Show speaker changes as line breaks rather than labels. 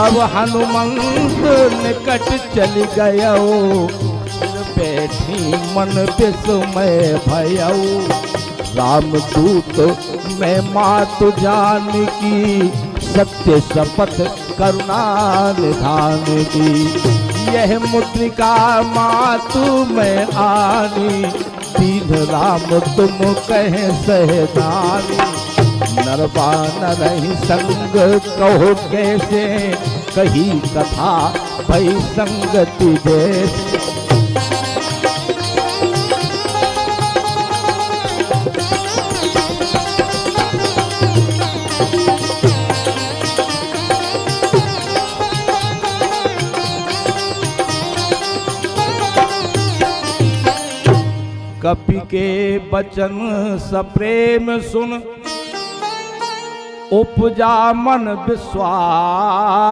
तब हनुमंत निकट चली गयो, बैठी मन विस्मय भयऊ। रामदूत मैं मातु जानकी, सत्य शपथ करुणा निधान की। यह मुद्रिका मातु मैं आनी, दीन राम तुम कहे सहदानी। नरबान रही संग कहो कैसे, कही कथा भई संगति जैसे। कपि के बचन सप्रेम सुन, उपजा मन विश्वास।